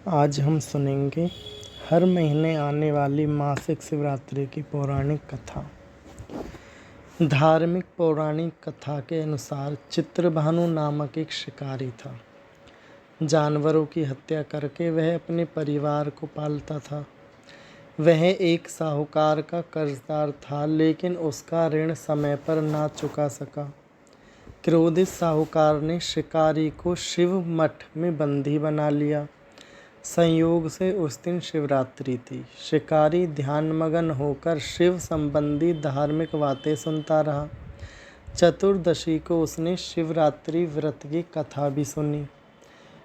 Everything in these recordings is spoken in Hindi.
आज हम सुनेंगे हर महीने आने वाली मासिक शिवरात्रि की पौराणिक कथा। धार्मिक पौराणिक कथा के अनुसार चित्रभानु नामक एक शिकारी था। जानवरों की हत्या करके वह अपने परिवार को पालता था। वह एक साहूकार का कर्जदार था, लेकिन उसका ऋण समय पर ना चुका सका। क्रोधित साहूकार ने शिकारी को शिव मठ में बंदी बना लिया। संयोग से उस दिन शिवरात्रि थी। शिकारी ध्यानमग्न होकर शिव संबंधी धार्मिक बातें सुनता रहा। चतुर्दशी को उसने शिवरात्रि व्रत की कथा भी सुनी।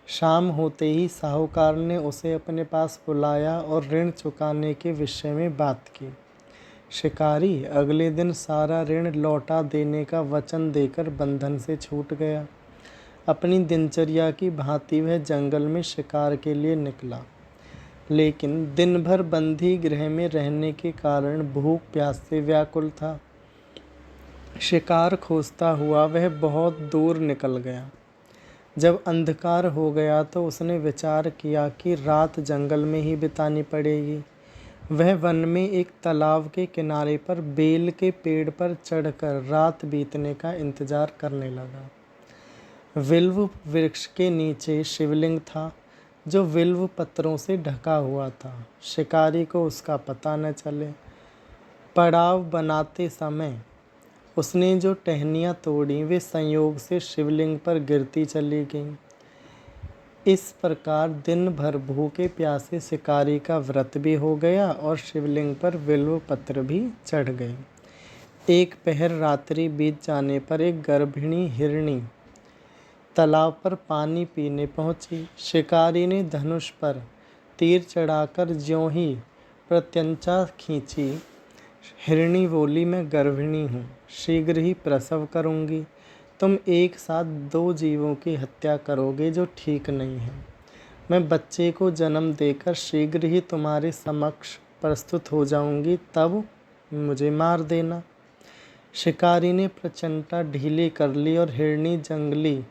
शाम होते ही साहूकार ने उसे अपने पास बुलाया और ऋण चुकाने के विषय में बात की। शिकारी अगले दिन सारा ऋण लौटा देने का वचन देकर बंधन से छूट गया। अपनी दिनचर्या की भांति वह जंगल में शिकार के लिए निकला, लेकिन दिन भर बंदी गृह में रहने के कारण भूख प्यास से व्याकुल था। शिकार खोजता हुआ वह बहुत दूर निकल गया। जब अंधकार हो गया तो उसने विचार किया कि रात जंगल में ही बितानी पड़ेगी। वह वन में एक तालाब के किनारे पर बेल के पेड़ पर चढ़कर रात बीतने का इंतजार करने लगा। विल्व वृक्ष के नीचे शिवलिंग था, जो विल्व पत्रों से ढका हुआ था। शिकारी को उसका पता न चले। पड़ाव बनाते समय उसने जो टहनियाँ तोड़ी वे संयोग से शिवलिंग पर गिरती चली गईं। इस प्रकार दिन भर भूखे प्यासे शिकारी का व्रत भी हो गया और शिवलिंग पर विल्व पत्र भी चढ़ गए। एक पहर रात्रि बीत जाने पर एक गर्भिणी हिरणी तालाब पर पानी पीने पहुंची। शिकारी ने धनुष पर तीर चढ़ाकर ज्यों ही प्रत्यंचा खींची। हिरणी बोली, मैं गर्भिणी हूँ, शीघ्र ही प्रसव करूँगी। तुम एक साथ दो जीवों की हत्या करोगे जो ठीक नहीं है। मैं बच्चे को जन्म देकर शीघ्र ही तुम्हारे समक्ष प्रस्तुत हो जाऊँगी, तब मुझे मार देना। शिकारी ने प्रचंडा ढीली कर ली और हिरणी जंगली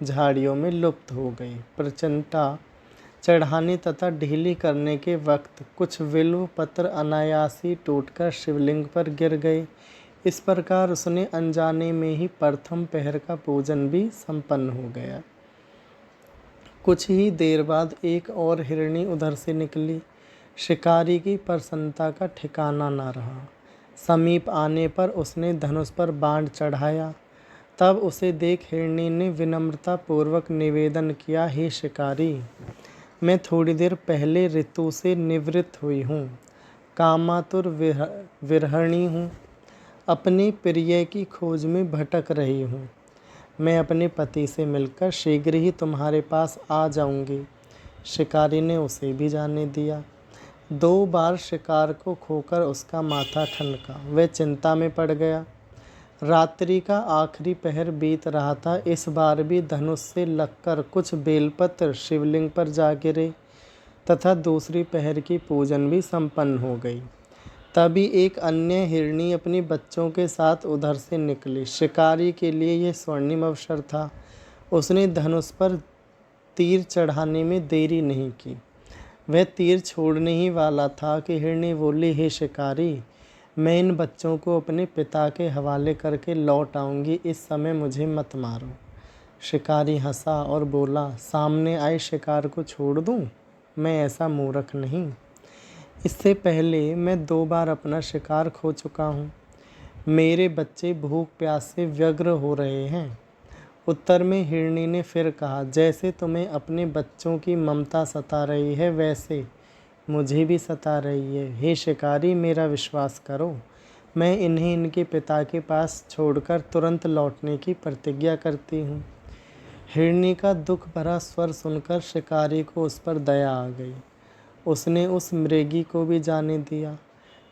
झाड़ियों में लुप्त हो गई। प्रचंडा चढ़ाने तथा ढीली करने के वक्त कुछ विल्व पत्र अनायासी टूटकर शिवलिंग पर गिर गए। इस प्रकार उसने अनजाने में ही प्रथम पहर का पूजन भी संपन्न हो गया। कुछ ही देर बाद एक और हिरणी उधर से निकली। शिकारी की प्रसन्नता का ठिकाना न रहा। समीप आने पर उसने धनुष पर बाण चढ़ाया। तब उसे देख हिरणी ने विनम्रता पूर्वक निवेदन किया, हे शिकारी, मैं थोड़ी देर पहले ऋतु से निवृत्त हुई हूँ, कामातुर विरहिणी हूँ, अपने प्रिय की खोज में भटक रही हूँ। मैं अपने पति से मिलकर शीघ्र ही तुम्हारे पास आ जाऊँगी। शिकारी ने उसे भी जाने दिया। 2 बार शिकार को खोकर उसका माथा ठनका। वह चिंता में पड़ गया। रात्रि का आखिरी पहर बीत रहा था। इस बार भी धनुष से लगकर कुछ बेलपत्र शिवलिंग पर जा गिरे तथा दूसरी पहर की पूजन भी संपन्न हो गई। तभी एक अन्य हिरणी अपने बच्चों के साथ उधर से निकली। शिकारी के लिए यह स्वर्णिम अवसर था। उसने धनुष पर तीर चढ़ाने में देरी नहीं की। वह तीर छोड़ने ही वाला था कि हिरणी बोली, हे शिकारी, मैं इन बच्चों को अपने पिता के हवाले करके लौट आऊँगी, इस समय मुझे मत मारो। शिकारी हंसा और बोला, सामने आए शिकार को छोड़ दूँ? मैं ऐसा मूर्ख नहीं। इससे पहले मैं 2 बार अपना शिकार खो चुका हूँ। मेरे बच्चे भूख प्यास से व्यग्र हो रहे हैं। उत्तर में हिरणी ने फिर कहा, जैसे तुम्हें अपने बच्चों की ममता सता रही है, वैसे मुझे भी सता रही है। हे शिकारी, मेरा विश्वास करो, मैं इन्हें इनके पिता के पास छोड़कर तुरंत लौटने की प्रतिज्ञा करती हूँ। हिरणी का दुख भरा स्वर सुनकर शिकारी को उस पर दया आ गई। उसने उस मृगी को भी जाने दिया।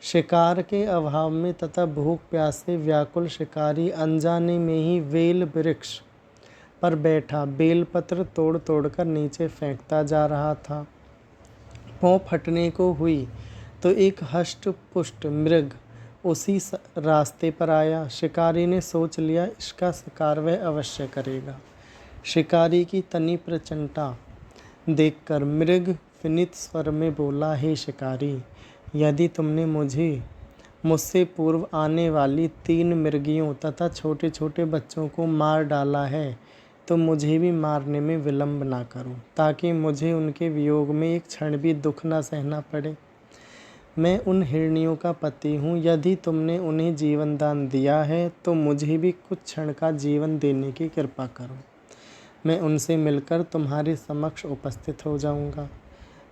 शिकार के अभाव में तथा भूख प्यास से व्याकुल शिकारी अनजाने में ही वेल वृक्ष पर बैठा बेलपत्र तोड़ तोड़कर नीचे फेंकता जा रहा था। पाँव फटने को हुई तो एक हष्ट पुष्ट मृग उसी रास्ते पर आया। शिकारी ने सोच लिया, इसका शिकार वह अवश्य करेगा। शिकारी की तनी प्रचंडता देखकर मृग विनीत स्वर में बोला, हे शिकारी, यदि तुमने मुझसे पूर्व आने वाली 3 मृगियों तथा छोटे छोटे बच्चों को मार डाला है तो मुझे भी मारने में विलंब ना करो, ताकि मुझे उनके वियोग में एक क्षण भी दुख न सहना पड़े। मैं उन हिरनियों का पति हूँ। यदि तुमने उन्हें जीवन दान दिया है तो मुझे भी कुछ क्षण का जीवन देने की कृपा करो। मैं उनसे मिलकर तुम्हारे समक्ष उपस्थित हो जाऊँगा।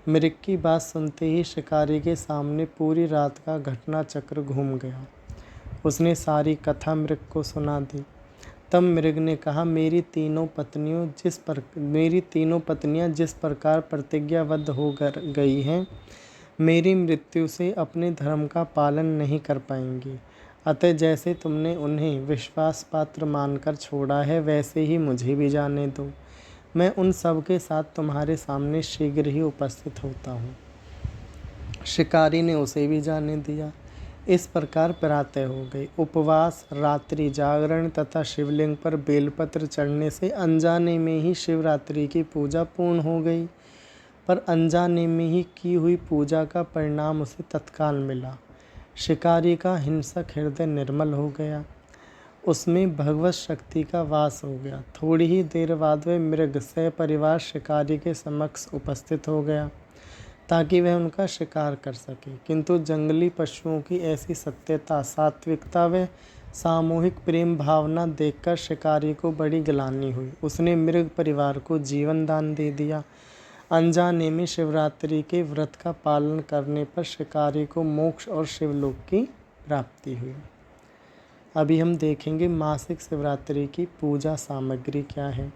मृग की बात सुनते ही शिकारी के सामने पूरी रात का घटना चक्र घूम गया। उसने सारी कथा मृग को सुना दी। तब मृग ने कहा, मेरी तीनों पत्नियां जिस प्रकार प्रतिज्ञाबद्ध हो गई हैं, मेरी मृत्यु से अपने धर्म का पालन नहीं कर पाएंगी। अतः जैसे तुमने उन्हें विश्वास पात्र मानकर छोड़ा है, वैसे ही मुझे भी जाने दो। मैं उन सब के साथ तुम्हारे सामने शीघ्र ही उपस्थित होता हूँ। शिकारी ने उसे भी जाने दिया। इस प्रकार प्रातः हो गई। उपवास, रात्रि जागरण तथा शिवलिंग पर बेलपत्र चढ़ने से अनजाने में ही शिवरात्रि की पूजा पूर्ण हो गई। पर अनजाने में ही की हुई पूजा का परिणाम उसे तत्काल मिला। शिकारी का हिंसक हृदय निर्मल हो गया। उसमें भगवत शक्ति का वास हो गया। थोड़ी ही देर बाद वह मृग सपरिवार शिकारी के समक्ष उपस्थित हो गया ताकि वह उनका शिकार कर सके। किंतु जंगली पशुओं की ऐसी सत्यता, सात्विकता व सामूहिक प्रेम भावना देखकर शिकारी को बड़ी ग्लानि हुई। उसने मृग परिवार को जीवन दान दे दिया। अनजाने में शिवरात्रि के व्रत का पालन करने पर शिकारी को मोक्ष और शिवलोक की प्राप्ति हुई। अभी हम देखेंगे मासिक शिवरात्रि की पूजा सामग्री क्या है।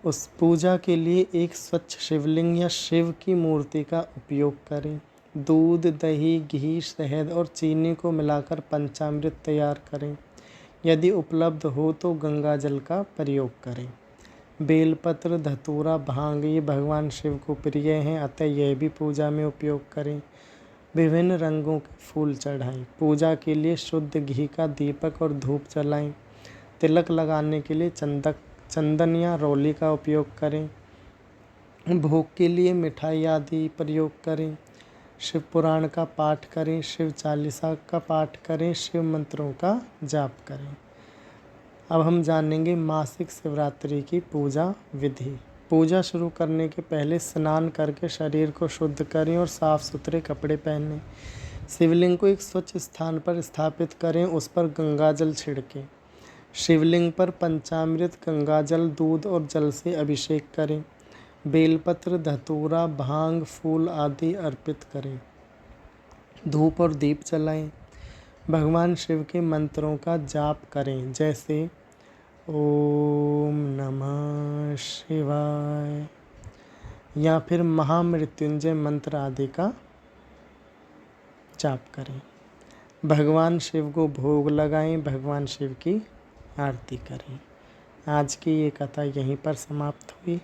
उस पूजा के लिए एक स्वच्छ शिवलिंग या शिव की मूर्ति का उपयोग करें। दूध, दही, घी, शहद और चीनी को मिलाकर पंचामृत तैयार करें। यदि उपलब्ध हो तो गंगा जल का प्रयोग करें। बेलपत्र, धतूरा, भांग ये भगवान शिव को प्रिय हैं, अतः यह भी पूजा में उपयोग करें। विभिन्न रंगों के फूल चढ़ाएं। पूजा के लिए शुद्ध घी का दीपक और धूप जलाएं। तिलक लगाने के लिए चंदन या रोली का उपयोग करें। भोग के लिए मिठाई आदि प्रयोग करें। शिव पुराण का पाठ करें। शिव चालीसा का पाठ करें। शिव मंत्रों का जाप करें। अब हम जानेंगे मासिक शिवरात्रि की पूजा विधि। पूजा शुरू करने के पहले स्नान करके शरीर को शुद्ध करें और साफ सुथरे कपड़े पहनें। शिवलिंग को एक स्वच्छ स्थान पर स्थापित करें। उस पर गंगाजल छिड़कें। शिवलिंग पर पंचामृत, गंगाजल, दूध और जल से अभिषेक करें। बेलपत्र, धतूरा, भांग, फूल आदि अर्पित करें। धूप और दीप जलाएं। भगवान शिव के मंत्रों का जाप करें, जैसे ओम नमः शिवाय या फिर महामृत्युंजय मंत्र आदि का जाप करें। भगवान शिव को भोग लगाएं। भगवान शिव की आरती करें। आज की ये कथा यहीं पर समाप्त हुई।